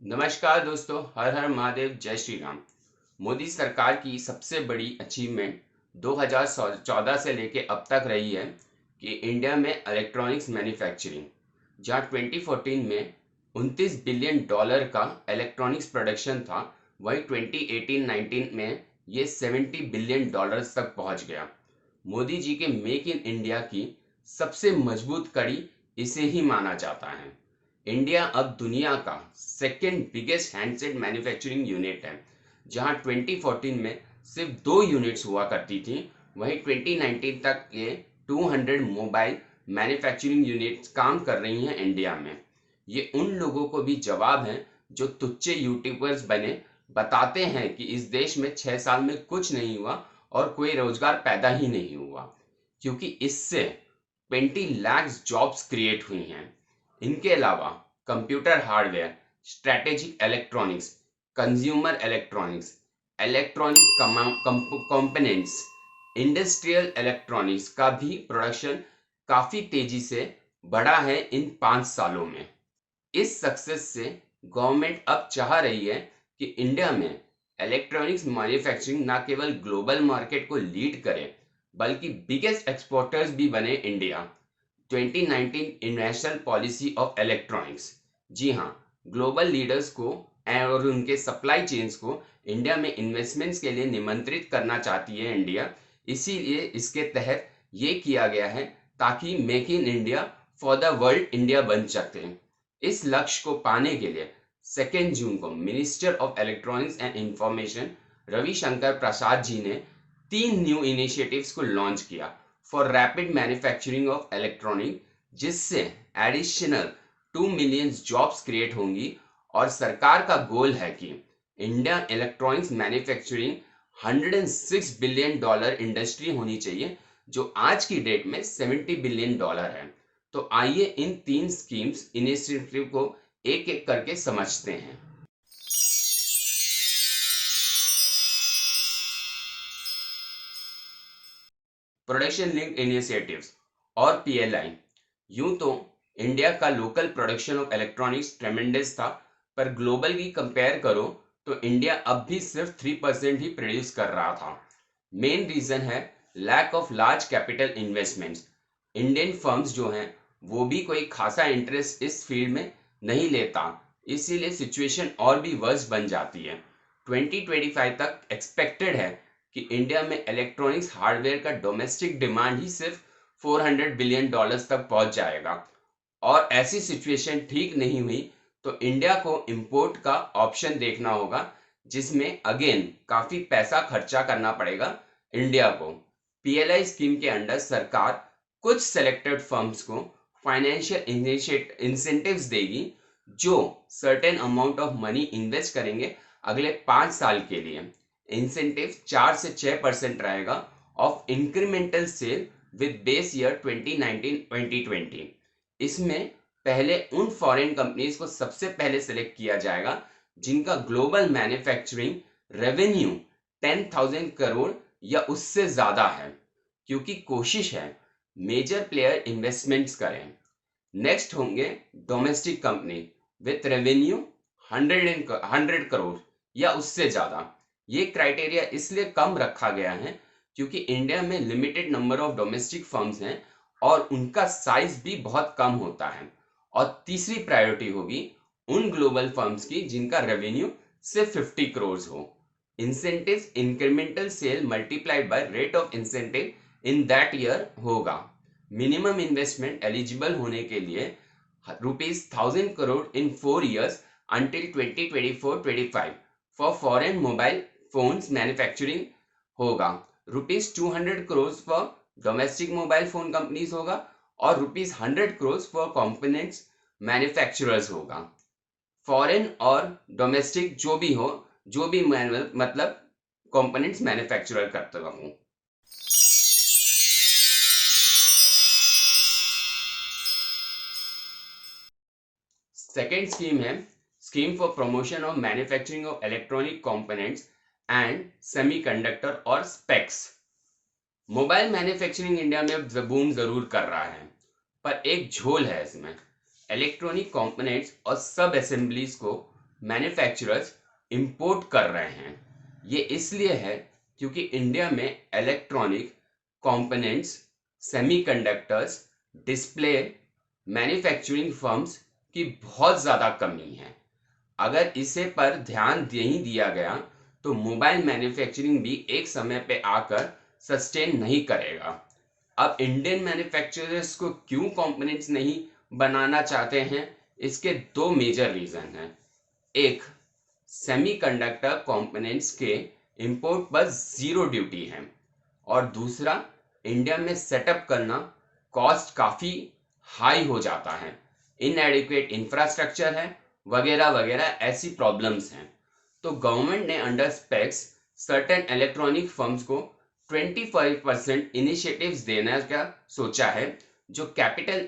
नमस्कार दोस्तों, हर हर महादेव, जय श्री राम। मोदी सरकार की सबसे बड़ी अचीवमेंट 2014 से लेके अब तक रही है कि इंडिया में इलेक्ट्रॉनिक्स मैन्युफैक्चरिंग, जहां 2014 में $29 बिलियन का इलेक्ट्रॉनिक्स प्रोडक्शन था, वहीं 2018-19 में ये $70 बिलियन तक पहुंच गया। मोदी जी के मेक इन इंडिया की सबसे मजबूत कड़ी इसे ही माना जाता है। इंडिया अब दुनिया का second biggest handset manufacturing unit है, जहां 2014 में सिर्फ 2 यूनिट्स हुआ करती थी, वहीं 2019 तक ये 200 मोबाइल मैन्युफैक्चरिंग यूनिट्स काम कर रही हैं इंडिया में। ये उन लोगों को भी जवाब है जो तुच्चे यूट्यूबर्स बने बताते हैं कि इस देश में 6 साल में कुछ नहीं हुआ और कोई रोजगार पैदा ही नहीं हुआ, क्योंकि इससे 20 लाख जॉब्स क्रिएट हुई हैं। इनके अलावा computer hardware, strategic electronics, consumer electronics, electronic components, industrial electronics का भी प्रोडक्शन काफी तेजी से बढ़ा है इन 5 सालों में। इस सक्सेस से गवर्नमेंट अब चाह रही है कि इंडिया में इलेक्ट्रॉनिक्स मैन्युफैक्चरिंग न केवल ग्लोबल मार्केट को लीड करे, बल्कि बिगेस्ट एक्सपोर्टर्स भी बने India. 2019 national policy of electronics, जी हाँ, ग्लोबल लीडर्स को और उनके सप्लाई चेन्स को इंडिया में इन्वेस्टमेंट्स के लिए निमंत्रित करना चाहती है इंडिया। इसीलिए इसके तहत ये किया गया है ताकि make in India for the world India बन सकते। इस लक्ष्य को पाने के लिए 2 जून को minister of electronics and information Ravishankar Prasad ji ने 3 न्यू इनिशिएटिव्स को लॉन्च किया for rapid manufacturing of electronic, जिससे एडिशनल 2 मिलियन जॉब्स क्रिएट होंगी। और सरकार का गोल है कि India electronics manufacturing $106 billion industry होनी चाहिए, जो आज की डेट में $70 बिलियन है। तो आइए इन 3 स्कीम्स इनिशिएटिव को एक एक करके समझते हैं। प्रोडक्शन लिंक्ड इनिशिएटिव्स और पीएलआई। यूं तो इंडिया का लोकल प्रोडक्शन ऑफ इलेक्ट्रॉनिक्स ट्रेमेंडस था, पर ग्लोबल की कंपेयर करो तो इंडिया अब भी सिर्फ 3% ही प्रोड्यूस कर रहा था। मेन रीजन है lack of large capital investments. Indian firms जो हैं वो भी कोई खासा इंटरेस्ट इस फील्ड में नहीं लेता, इसीलिए सिचुएशन और भी वर्स बन जाती है। 2025 तक एक्सपेक्टेड है कि इंडिया में इलेक्ट्रॉनिक्स हार्डवेयर का डोमेस्टिक डिमांड ही सिर्फ $400 बिलियन तक पहुंच जाएगा। और ऐसी सिचुएशन ठीक नहीं हुई तो इंडिया को इंपोर्ट का ऑप्शन देखना होगा, जिसमें अगेन काफी पैसा खर्चा करना पड़ेगा इंडिया को। पीएलआई स्कीम के अंडर सरकार कुछ सेलेक्टेड फर्म्स को फाइनेंशियल इंसेंटिव्स देगी, जो certain amount of money invest करेंगे अगले 5 साल के लिए। इंसेंटिव 4 से 6% रहेगा of incremental sale with base year 2019-2020। इसमें पहले उन फॉरेन कंपनीज को सबसे पहले सेलेक्ट किया जाएगा जिनका ग्लोबल मैन्युफैक्चरिंग रेवेन्यू 10,000 करोड़ या उससे ज्यादा है, क्योंकि कोशिश है मेजर प्लेयर इन्वेस्टमेंट्स करें। नेक्स्ट होंगे domestic company with revenue 100 crore या उससे ज्यादा। ये क्राइटेरिया इसलिए कम रखा गया है क्योंकि इंडिया में limited number of domestic firms हैं और उनका साइज भी बहुत कम होता है। और तीसरी प्रायोरिटी होगी उन ग्लोबल फर्म्स की जिनका रेवेन्यू सिर्फ 50 करोड़ हो। Incentive incremental sale multiplied by rate of incentive in that year होगा। मिनिमम इन्वेस्टमेंट एलिजिबल होने के लिए ₹1000 crore in 4 years until 2024-25 for foreign mobile phones manufacturing होगा। ₹200 crore for domestic mobile phone companies होगा और ₹100 करोड़ फॉर कंपोनेंट्स मैन्युफैक्चरर्स होगा। फॉरेन और domestic जो भी हो, जो भी मतलब कंपोनेंट्स मैन्युफैक्चरर करते रहूं। सेकेंड स्कीम है scheme for promotion of manufacturing of electronic components and semiconductor और स्पेक्स। मोबाइल मैन्युफैक्चरिंग इंडिया में बूम जरूर कर रहा है, पर एक झोल है इसमें। इलेक्ट्रॉनिक कंपोनेंट्स और सब असेंबलीज को मैन्युफैक्चरर्स इंपोर्ट कर रहे हैं। ये इसलिए है क्योंकि इंडिया में electronic components, semiconductors, display manufacturing firms की बहुत ज़्यादा कमी है। अगर इसे पर ध्यान नहीं दिया गया तो मोबाइल मैन्युफैक्चरिंग भी एक समय पे आकर सस्टेन नहीं करेगा। अब इंडियन मैन्युफैक्चरर्स को क्यों कंपोनेंट्स नहीं बनाना चाहते हैं, इसके दो मेजर रीजन हैं। एक, सेमीकंडक्टर कंपोनेंट्स के इंपोर्ट पर जीरो ड्यूटी है, और दूसरा, इंडिया में सेटअप करना कॉस्ट काफ़ी हाई हो जाता है, इनएडिक्वेट इंफ्रास्ट्रक्चर है, वगैरह वगैरह ऐसी प्रॉब्लम्स हैं। तो गवर्नमेंट ने under specs certain electronic firms को 25% इनिशिएटिव्स देने का सोचा है, जो कैपिटल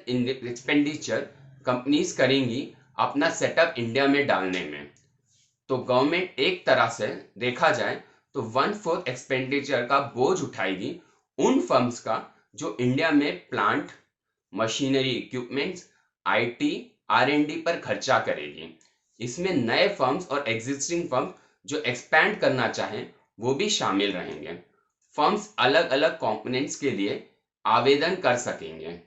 एक्सपेंडिचर कंपनीज करेंगी अपना सेटअप इंडिया में डालने में। तो गवर्नमेंट एक तरह से देखा जाए तो 1/4 एक्सपेंडिचर का बोझ उठाएगी उन फर्म्स का जो इंडिया में प्लांट, मशीनरी, इक्विपमेंट्स, आईटी, आर&डी पर खर्चा करेगी। इसमें नए फर्म्स और एग्जिस्टिंग फर्म्स जो एक्सपैंड करना चाहें वो भी शामिल रहेंगे। फर्म्स अलग अलग कंपोनेंट्स के लिए आवेदन कर सकेंगे।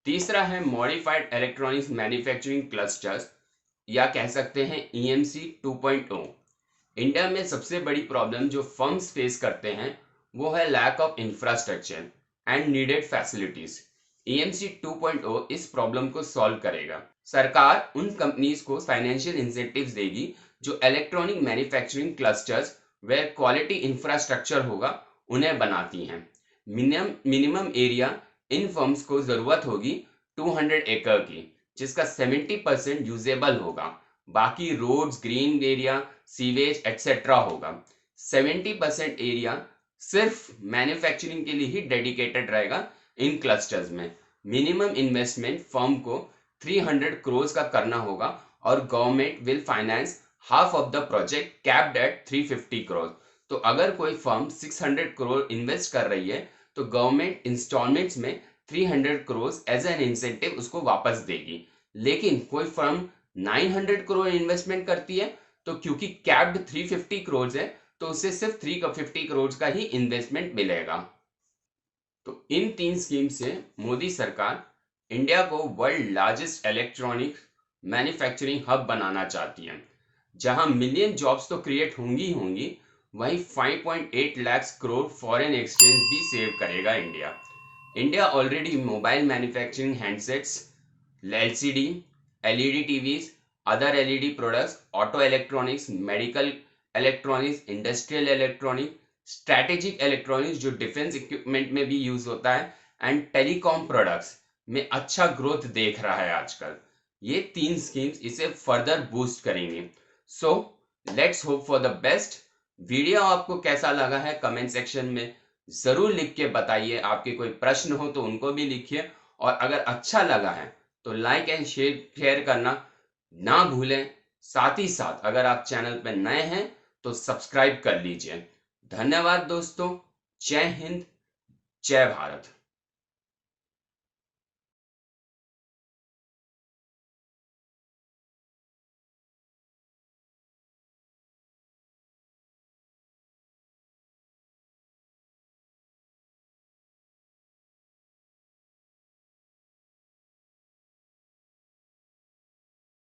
तीसरा है मॉडिफाइड इलेक्ट्रॉनिक्स मैन्युफैक्चरिंग क्लस्टर्स, या कह सकते हैं ईएमसी 2.0। इंडिया में सबसे बड़ी प्रॉब्लम जो फर्म्स फेस करते हैं वो है lack of infrastructure and needed facilities. EMC 2.0 इस प्रॉब्लम को सॉल्व करेगा। सरकार उन कंपनीज को फाइनेंशियल इंसेंटिव्स देगी जो electronic manufacturing clusters where quality infrastructure होगा उन्हें बनाती हैं। मिनिमम एरिया इन फर्म्स को जरूरत होगी 200 एकड़ की, जिसका 70% यूजेबल होगा, बाकी roads, green area, sewage etcetera होगा। 70% एरिया सिर्फ मैन्युफैक्चरिंग के लिए ही डेडिकेटेड रहेगा इन क्लस्टर्स में। मिनिमम इन्वेस्टमेंट फर्म को 300 करोड़ का करना होगा और government will finance half of the project capped at 350 crore. तो अगर कोई फर्म 600 करोड़ इन्वेस्ट कर रही है तो गवर्नमेंट इंस्टॉलमेंट्स में 300 करोड़ एज एन इंसेंटिव उसको वापस देगी। लेकिन कोई फर्म 900 करोड़ इन्वेस्टमेंट करती है तो क्योंकि कैप्ड 350 करोड़ है तो उसे सिर्फ 350 करोड़ का ही इन्वेस्टमेंट मिलेगा। तो इन तीन स्कीम से मोदी सरकार इंडिया को world largest electronic manufacturing hub बनाना चाहती है, जहां मिलियन जॉब्स तो क्रिएट होंगी होंगी, वहीं 5.8 लाख करोड़ फॉरेन एक्सचेंज भी सेव करेगा India. India already mobile manufacturing handsets, LCD, LED TVs, other LED products, auto electronics, medical electronics, industrial electronics, strategic electronics जो डिफेंस इक्विपमेंट में भी यूज होता है, एंड टेलीकॉम प्रोडक्ट्स में अच्छा ग्रोथ देख रहा है आजकल। ये तीन स्कीम्स इसे फर्दर बूस्ट करेंगी। So let's hope for the best. Video आपको कैसा लगा है कमेंट सेक्शन में जरूर लिख के बताइए। आपके कोई प्रश्न हो तो उनको भी लिखिए, और अगर अच्छा लगा है तो लाइक एंड शेयर करना ना भूलें। साथ ही साथ अगर आप चैनल पर नए हैं तो सब्सक्राइब कर लीजिए। धन्यवाद दोस्तों। जय हिंद, जय भारत।